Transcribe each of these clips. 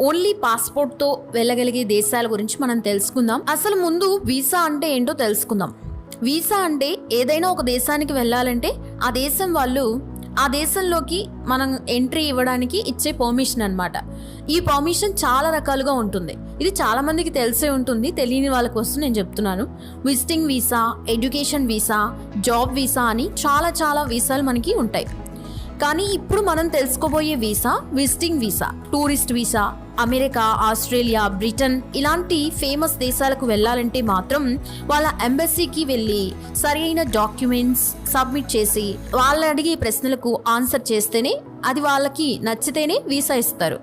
Only పాస్పోర్ట్తో వెళ్ళగలిగే దేశాల గురించి మనం తెలుసుకుందాం. అసలు ముందు వీసా అంటే ఏంటో తెలుసుకుందాం. వీసా అంటే ఏదైనా ఒక దేశానికి వెళ్ళాలంటే ఆ దేశం వాళ్ళు ఆ దేశంలోకి మనం ఎంట్రీ ఇవ్వడానికి ఇచ్చే పర్మిషన్ అన్నమాట. ఈ పర్మిషన్ చాలా రకాలుగా ఉంటుంది. ఇది చాలా మందికి తెలిసే ఉంటుంది, తెలియని వాళ్ళ కోసం నేను చెప్తున్నాను. Visiting visa, education visa, job visa అని చాలా వీసాలు మనకి ఉంటాయి. కానీ ఇప్పుడు మనం తెలుసుకోబోయే visa visiting visa. Tourist visa America, Australia, Britain ఇలాంటి ఫేమస్ దేశాలకు వెళ్ళాలంటే మాత్రం వాళ్ళ ఎంబసీకి వెళ్ళి సరైన డాక్యుమెంట్స్ సబ్మిట్ చేసి వాళ్ళు అడిగే ప్రశ్నలకు ఆన్సర్ చేస్తేనే అది వాళ్ళకి నచ్చితేనే వీసా ఇస్తారు.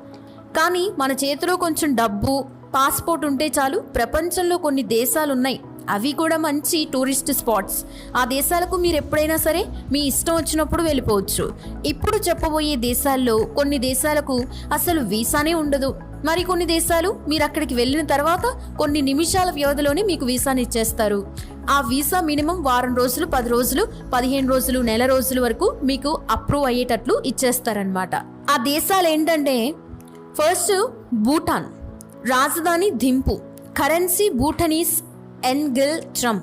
కానీ మన చేతిలో కొంచెం డబ్బు, పాస్పోర్ట్ ఉంటే చాలు ప్రపంచంలో కొన్ని దేశాలు ఉన్నాయి, అవి కూడా మంచి టూరిస్ట్ స్పాట్స్. ఆ దేశాలకు మీరు ఎప్పుడైనా సరే మీ ఇష్టం వచ్చినప్పుడు వెళ్ళిపోవచ్చు. ఇప్పుడు చెప్పబోయే దేశాల్లో కొన్ని దేశాలకు అసలు వీసానే ఉండదు. మరి కొన్ని దేశాలు మీరు అక్కడికి వెళ్ళిన తర్వాత కొన్ని నిమిషాల వ్యవధిలోనే మీకు వీసాని ఇచ్చేస్తారు. ఆ వీసా మినిమం వారం రోజులు, 10 రోజులు, 15 రోజులు, నెల రోజుల వరకు మీకు అప్రూవ్ అయ్యేటట్లు ఇచ్చేస్తారనమాట. ఆ దేశాలు ఏంటంటే ఫస్ట్ భూటాన్, రాజధాని థింపు, కరెన్సీ భూటనీస్ ఎన్గిల్ ట్రమ్.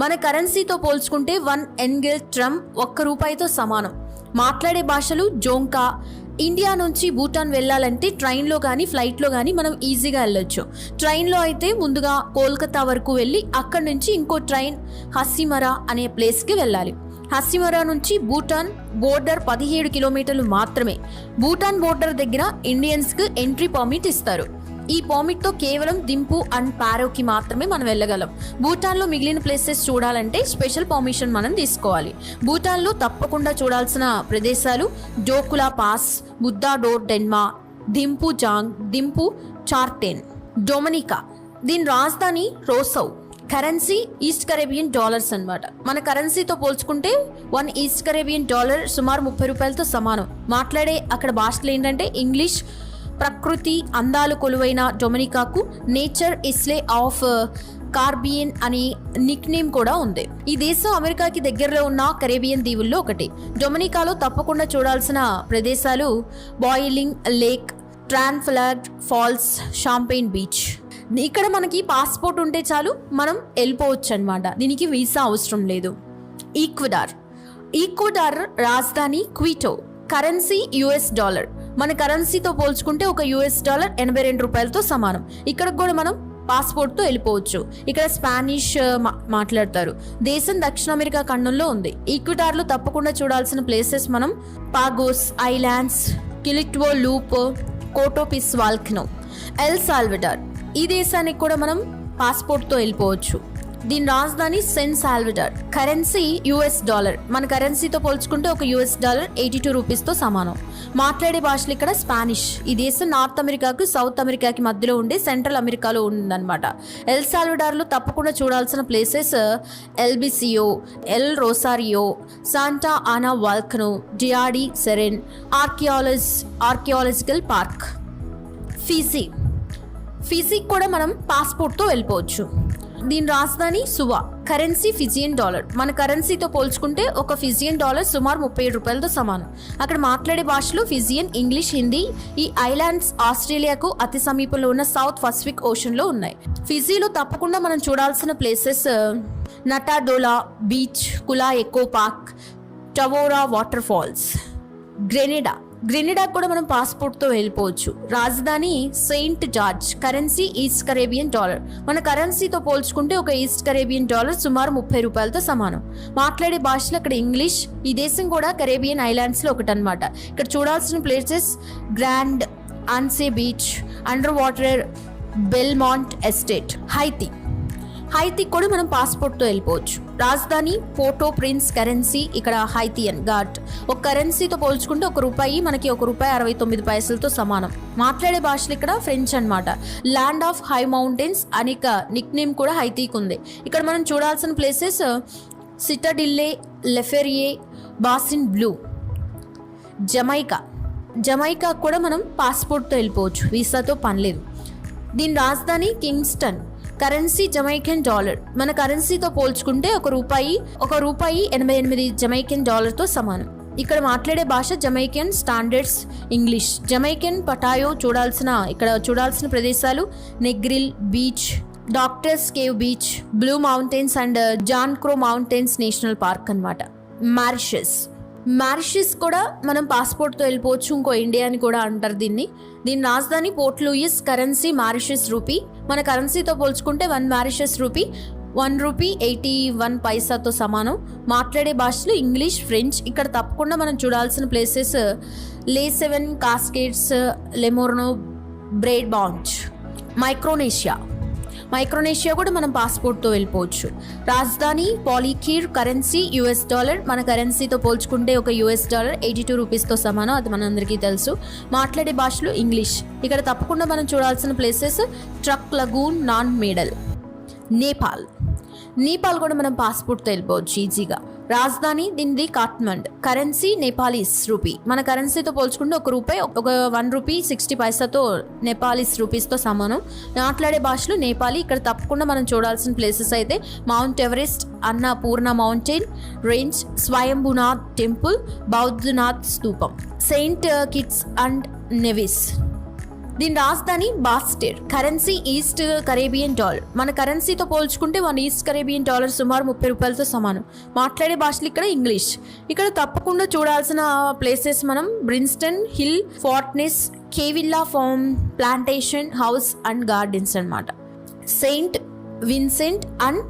మన కరెన్సీతో పోల్చుకుంటే 1 ఎన్గిల్ ట్రమ్ ₹1తో సమానం. మాట్లాడే భాషలు జోంకా. ఇండియా నుంచి భూటాన్ వెళ్ళాలంటే ట్రైన్లో కానీ ఫ్లైట్లో కానీ మనం ఈజీగా వెళ్ళొచ్చు. ట్రైన్లో అయితే ముందుగా కోల్కతా వరకు వెళ్ళి అక్కడి నుంచి ఇంకో ట్రైన్ హసిమరా అనే ప్లేస్కి వెళ్ళాలి. హసిమరా నుంచి భూటాన్ బోర్డర్ 17 కిలోమీటర్లు మాత్రమే. భూటాన్ బోర్డర్ దగ్గర ఇండియన్స్కి ఎంట్రీ పర్మిట్ ఇస్తారు. ఈ పర్మిట్తో కేవలం దింపు అండ్ పారోకి మాత్రమే మనం వెళ్ళగలం. భూటాన్లో మిగిలిన ప్లేసెస్ చూడాలంటే స్పెషల్ పర్మిషన్ మనం తీసుకోవాలి. భూటాన్లో తప్పకుండా చూడాల్సిన ప్రదేశాలు Dochula pass, Buddha Dordenma, Thimphu Dzong, Thimphu Chorten, Dominica. దీని రాజధాని Roseau. Currency East Caribbean dollars అన్నమాట. మన కరెన్సీతో పోల్చుకుంటే 1 ఈస్ట్ కరేబియన్ డాలర్ సుమారు ₹30తో సమానం. మాట్లాడే అక్కడ భాషలు ఏంటంటే ఇంగ్లీష్. ప్రకృతి అందాలు కొలువైన డొమినికాకు నేచర్ ఇస్లే ఆఫ్ కార్బియన్ అనే నిక్ నేమ్ కూడా ఉంది. ఈ దేశం అమెరికాకి దగ్గరలో ఉన్న కరేబియన్ దీవుల్లో ఒకటి. డొమినికాలో తప్పకుండా చూడాల్సిన ప్రదేశాలు boiling lake, Trafalgar falls, champagne beach. ఇక్కడ మనకి పాస్పోర్ట్ ఉంటే చాలు మనం వెళ్ళిపోవచ్చు అనమాట. దీనికి వీసా అవసరం లేదు. ఈక్వెడార్ రాజధాని క్విటో, కరెన్సీ $. మన కరెన్సీతో పోల్చుకుంటే ఒక $82 ₹82తో సమానం. ఇక్కడికి కూడా మనం పాస్పోర్ట్తో వెళ్ళిపోవచ్చు. ఇక్కడ స్పానిష్ మాట్లాడతారు. దేశం దక్షిణ అమెరికా ఖండంలో ఉంది. ఈక్వెడార్లో తప్పకుండా చూడాల్సిన ప్లేసెస్ మనం Galapagos islands, Quilotoa loop, Cotopaxi volcano. El Salvador. ఈ దేశానికి కూడా మనం పాస్పోర్ట్తో వెళ్ళిపోవచ్చు. దీని రాజధాని సెన్ సాల్వడార్. కరెన్సీ $. మన కరెన్సీతో పోల్చుకుంటే ఒక $82 ₹82తో సమానం. మాట్లాడే భాషలు ఇక్కడ స్పానిష్. ఈ దేశం నార్త్ అమెరికాకు సౌత్ అమెరికాకి మధ్యలో ఉండే సెంట్రల్ అమెరికాలో ఉందన్నమాట. ఎల్ సాల్వడార్లో తప్పకుండా చూడాల్సిన ప్లేసెస్ ఎల్బిసియో, El Rosario, Santa Ana volcano, డియాడి సెరెన్, ఆర్కియాలజికల్ పార్క్. ఫిజీ కూడా మనం పాస్పోర్ట్తో వెళ్ళిపోవచ్చు. దీని రాజధాని సువా. కరెన్సీ $. మన కరెన్సీతో పోల్చుకుంటే ఒక $. సుమారు ₹37తో సమానం. అక్కడ మాట్లాడే భాషలు ఫిజియన్, ఇంగ్లీష్, హిందీ. ఈ ఐలాండ్స్ ఆస్ట్రేలియాకు అతి సమీపంలో ఉన్న సౌత్ పసిఫిక్ ఓషన్లో ఉన్నాయి. ఫిజీలో తప్పకుండా మనం చూడాల్సిన places Natadola beach, Kula eco park, Tavoro water falls. Grenada కూడా మనం పాస్పోర్ట్తో వెళ్ళిపోవచ్చు. రాజధాని Saint George. Currency East Caribbean dollar. మన కరెన్సీతో పోల్చుకుంటే ఒక ఈస్ట్ కరేబియన్ డాలర్ సుమారు ₹30తో సమానం. మాట్లాడే భాషలు అక్కడ ఇంగ్లీష్. ఈ దేశం కూడా కరేబియన్ ఐలాండ్స్లో ఒకటనమాట. ఇక్కడ చూడాల్సిన places grand Anse beach, under water Belmont estate. Haiti కూడా మనం పాస్పోర్ట్తో వెళ్ళిపోవచ్చు. రాజధాని పోర్టో ప్రిన్స్. కరెన్సీ ఇక్కడ హైతియన్ ఘాట్. ఒక కరెన్సీతో పోల్చుకుంటే ₹1 మనకి ₹1.69తో సమానం. మాట్లాడే భాషలు ఇక్కడ ఫ్రెంచ్ అన్నమాట. ల్యాండ్ ఆఫ్ హై మౌంటైన్స్ అనేక నిక్ నేమ్ కూడా హైతీకి ఉంది. ఇక్కడ మనం చూడాల్సిన ప్లేసెస్ సిటాడిల్లే, లెఫెరియే, బాసిన్ బ్లూ. జమైకా కూడా మనం పాస్పోర్ట్తో వెళ్ళిపోవచ్చు, వీసాతో పనిలేదు. దీని రాజధాని కింగ్స్టన్. Currency Jamaican dollar. మన కరెన్సీతో పోల్చుకుంటే ₹1 88 జమైకన్ డాలర్తో సమానం. ఇక్కడ మాట్లాడే భాష జమైకన్ స్టాండర్డ్స్ ఇంగ్లీష్. జమైకన్ పటాయో చూడాల్సిన ప్రదేశాలు Negril beach, doctors cave beach, blue mountains and John Crow mountains national park అన్నమాట. మారిషస్ కూడా మనం పాస్పోర్ట్తో వెళ్ళిపోవచ్చు. ఇంకో ఇండియా అని కూడా అంటారు దీని రాజధాని Port Louis. Currency Mauritius rupee. మన కరెన్సీతో పోల్చుకుంటే 1 మారిషస్ రూపీ 1 రూపీ 81 పైసాతో సమానం. మాట్లాడే భాషలు ఇంగ్లీష్, ఫ్రెంచ్. ఇక్కడ తప్పకుండా మనం చూడాల్సిన ప్లేసెస్ లే 7 కాస్కేడ్స్, లెమోర్నో, బ్రేడ్ బాంచ్. మైక్రోనేషియా కూడా మనం పాస్పోర్ట్తో వెళ్ళిపోవచ్చు. రాజధాని పాలిఖీర్. Currency US dollar. మన కరెన్సీతో పోల్చుకుంటే ఒక US డాలర్ 82 రూపీస్తో సమానం, అది మనందరికీ తెలుసు. మాట్లాడే భాషలు ఇంగ్లీష్. ఇక్కడ తప్పకుండా మనం చూడాల్సిన places truck lagoon, non medal. Nepal కూడా మనం పాస్పోర్ట్తో వెళ్ళిపోవచ్చు ఈజీగా. రాజధాని దీనిది కాఠ్మండ్. Currency Nepalese rupee. మన కరెన్సీతో పోల్చుకుంటే ఒక 1 రూపీ 60 పైసాతో నేపాలీస్ రూపీస్తో సమానం. మాట్లాడే భాషలు నేపాలీ. ఇక్కడ తప్పకుండా మనం చూడాల్సిన ప్లేసెస్ అయితే Mount Everest, Annapurna mountain range, Swayambhunath temple, Boudhanath స్తూపం, సెయింట్ కిట్స్ అండ్ నెవిస్. దీని రాజధాని Basseterre. Currency East Caribbean dollar. మన కరెన్సీతో పోల్చుకుంటే 1 ఈస్ట్ కరేబియన్ డాలర్ సుమారు 30 రూపాయలతో సమానం. మాట్లాడే భాషలు ఇక్కడ ఇంగ్లీష్. ఇక్కడ తప్పకుండా చూడాల్సిన ప్లేసెస్ మనం బ్రిన్స్టన్ హిల్, ఫార్ట్నెస్, కేవిల్లా farm, plantation house and gardens అన్నమాట. Saint Vincent and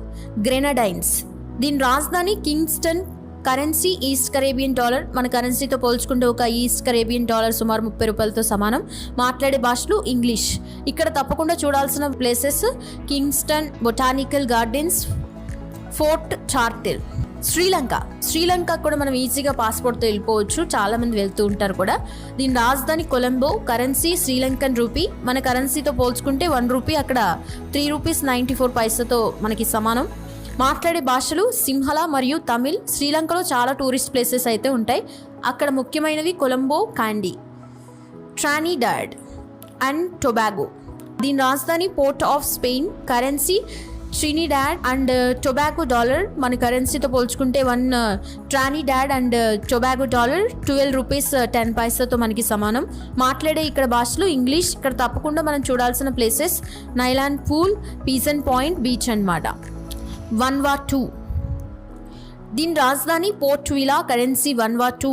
Grenadines. దీని రాజధాని Kingstown. Currency East Caribbean dollar. మన కరెన్సీతో పోల్చుకుంటే ఒక ఈస్ట్ కరేబియన్ డాలర్ సుమారు 30 రూపాయలతో సమానం. మాట్లాడే భాషలు ఇంగ్లీష్. ఇక్కడ తప్పకుండా చూడాల్సిన places Kingstown, botanical gardens, fort Charlotte. Sri Lanka కూడా మనం ఈజీగా పాస్పోర్ట్తో వెళ్ళిపోవచ్చు. చాలా మంది వెళ్తూ ఉంటారు కూడా. దీని రాజధాని కొలంబో. Currency Sri Lankan rupee. మన కరెన్సీతో పోల్చుకుంటే 1 రూపీ అక్కడ 3 రూపీస్ 94 పైసాతో మనకి సమానం. మాట్లాడే భాషలు సింహళ మరియు తమిళ్. శ్రీలంకలో చాలా టూరిస్ట్ ప్లేసెస్ అయితే ఉంటాయి. అక్కడ ముఖ్యమైనవి కొలంబో, కాండీ, ట్రానిడాడ్ అండ్ టొబాగో. దీని రాజధాని port of Spain. Currency Trinidad and Tobago dollar. మన కరెన్సీతో పోల్చుకుంటే 1 ట్రానిడాడ్ అండ్ టొబాగో డాలర్ 12 రూపీస్ 10 పైసాతో మనకి సమానం. మాట్లాడే ఇక్కడ భాషలు ఇంగ్లీష్. ఇక్కడ తప్పకుండా మనం చూడాల్సిన ప్లేసెస్ నైలాండ్ పూల్, పీసన్ పాయింట్ బీచ్ అన్నమాట. వన్వాటు. దీని రాజధాని పోర్ట్ విలా. కరెన్సీ వన్వాటు.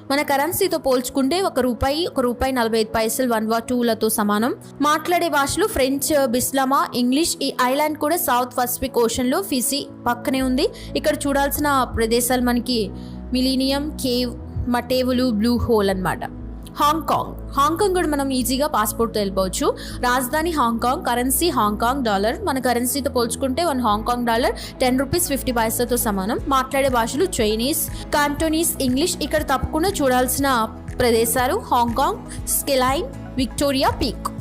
మన కరెన్సీతో పోల్చుకుంటే ఒక రూపాయి 45 పైసలు వన్వాటులతో సమానం. మాట్లాడే భాషలు ఫ్రెంచ్, బిస్లామా, ఇంగ్లీష్. ఈ ఐలాండ్ కూడా సౌత్ పసిఫిక్ ఓషన్లో ఫిజీ పక్కనే ఉంది. ఇక్కడ చూడాల్సిన ప్రదేశాలు మనకి మిలీనియం కేవ్, మటేవులు, బ్లూ హోల్ అన్నమాట. హాంకాంగ్ కూడా మనం ఈజీగా పాస్పోర్ట్తో వెళ్ళిపోవచ్చు. రాజధాని హాంకాంగ్. Currency Hong Kong dollar. మన కరెన్సీతో పోల్చుకుంటే 1 హాంకాంగ్ డాలర్ 10 రూపీస్ 50 పైసాతో సమానం. మాట్లాడే భాషలు చైనీస్, కాంటోనీస్, ఇంగ్లీష్. ఇక్కడ తప్పకుండా చూడాల్సిన ప్రదేశాలు Hong Kong, skyline, Victoria peak.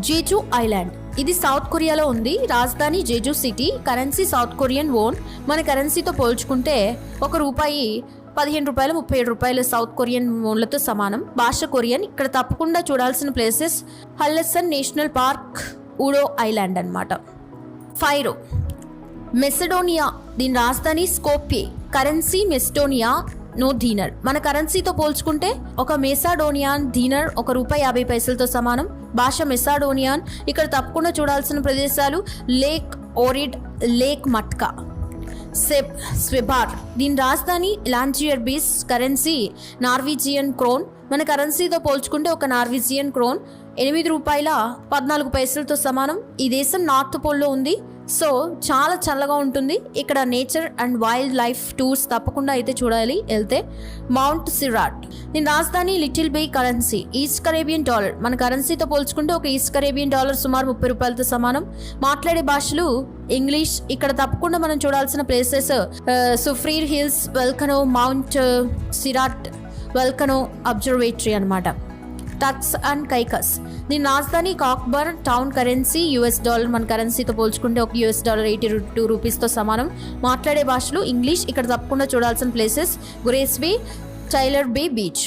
Jeju island. ఇది సౌత్ కొరియాలో ఉంది. రాజధాని Jeju city. Currency South Korean won. మన కరెన్సీతో పోల్చుకుంటే ఒక రూపాయి 15 రూపాయలు 37 రూపాయలు సౌత్ కొరియన్ వోన్లతో సమానం. భాష కొరియన్. ఇక్కడ తప్పకుండా చూడాల్సిన ప్లేసెస్ హల్లెసన్ నేషనల్ పార్క్, ఉడో ఐలాండ్ అన్నమాట. ఫైరో. మెసడోనియా. దీని రాజధాని స్కోప్యే. Currency మెస్టోనియా no దీనర్. మన కరెన్సీతో పోల్చుకుంటే ఒక మెసాడోనియాన్ దీనర్ ఒక రూపాయి 50 పైసలతో సమానం. భాష మెసాడోనియాన్. ఇక్కడ తప్పకుండా చూడాల్సిన ప్రదేశాలు లేక్ ఓరిడ్, లేక్ మట్కా, స్వెబార్. దీని రాజధాని లాంజియర్ బీస్. Currency Norwegian crown. మన కరెన్సీతో పోల్చుకుంటే ఒక నార్వీజియన్ క్రోన్ 8 రూపాయల 14 పైసలతో సమానం. ఈ దేశం నార్త్ పోల్లో ఉంది. సో చాలా చల్లగా ఉంటుంది. ఇక్కడ nature and wild life tours తప్పకుండా అయితే చూడాలి వెళ్తే. Montserrat. దీని రాజధాని little bay. Currency East Caribbean dollar. మన కరెన్సీతో పోల్చుకుంటే ఒక ఈస్ట్ కరేబియన్ డాలర్ సుమారు 30 రూపాయలతో సమానం. మాట్లాడే భాషలు ఇంగ్లీష్. ఇక్కడ తప్పకుండా మనం చూడాల్సిన places Soufriere hills, volcano, Montserrat, volcano observatory అన్నమాట. Turks and Caicos. దీని రాజధాని Cockburn town. Currency US dollar. మన కరెన్సీతో పోల్చుకుంటే ఒక US డాలర్ 82 రూపీస్తో సమానం. మాట్లాడే భాషలు ఇంగ్లీష్. ఇక్కడ తప్పకుండా చూడాల్సిన ప్లేసెస్ గ్రేస్ బే, టైలర్ బే బీచ్.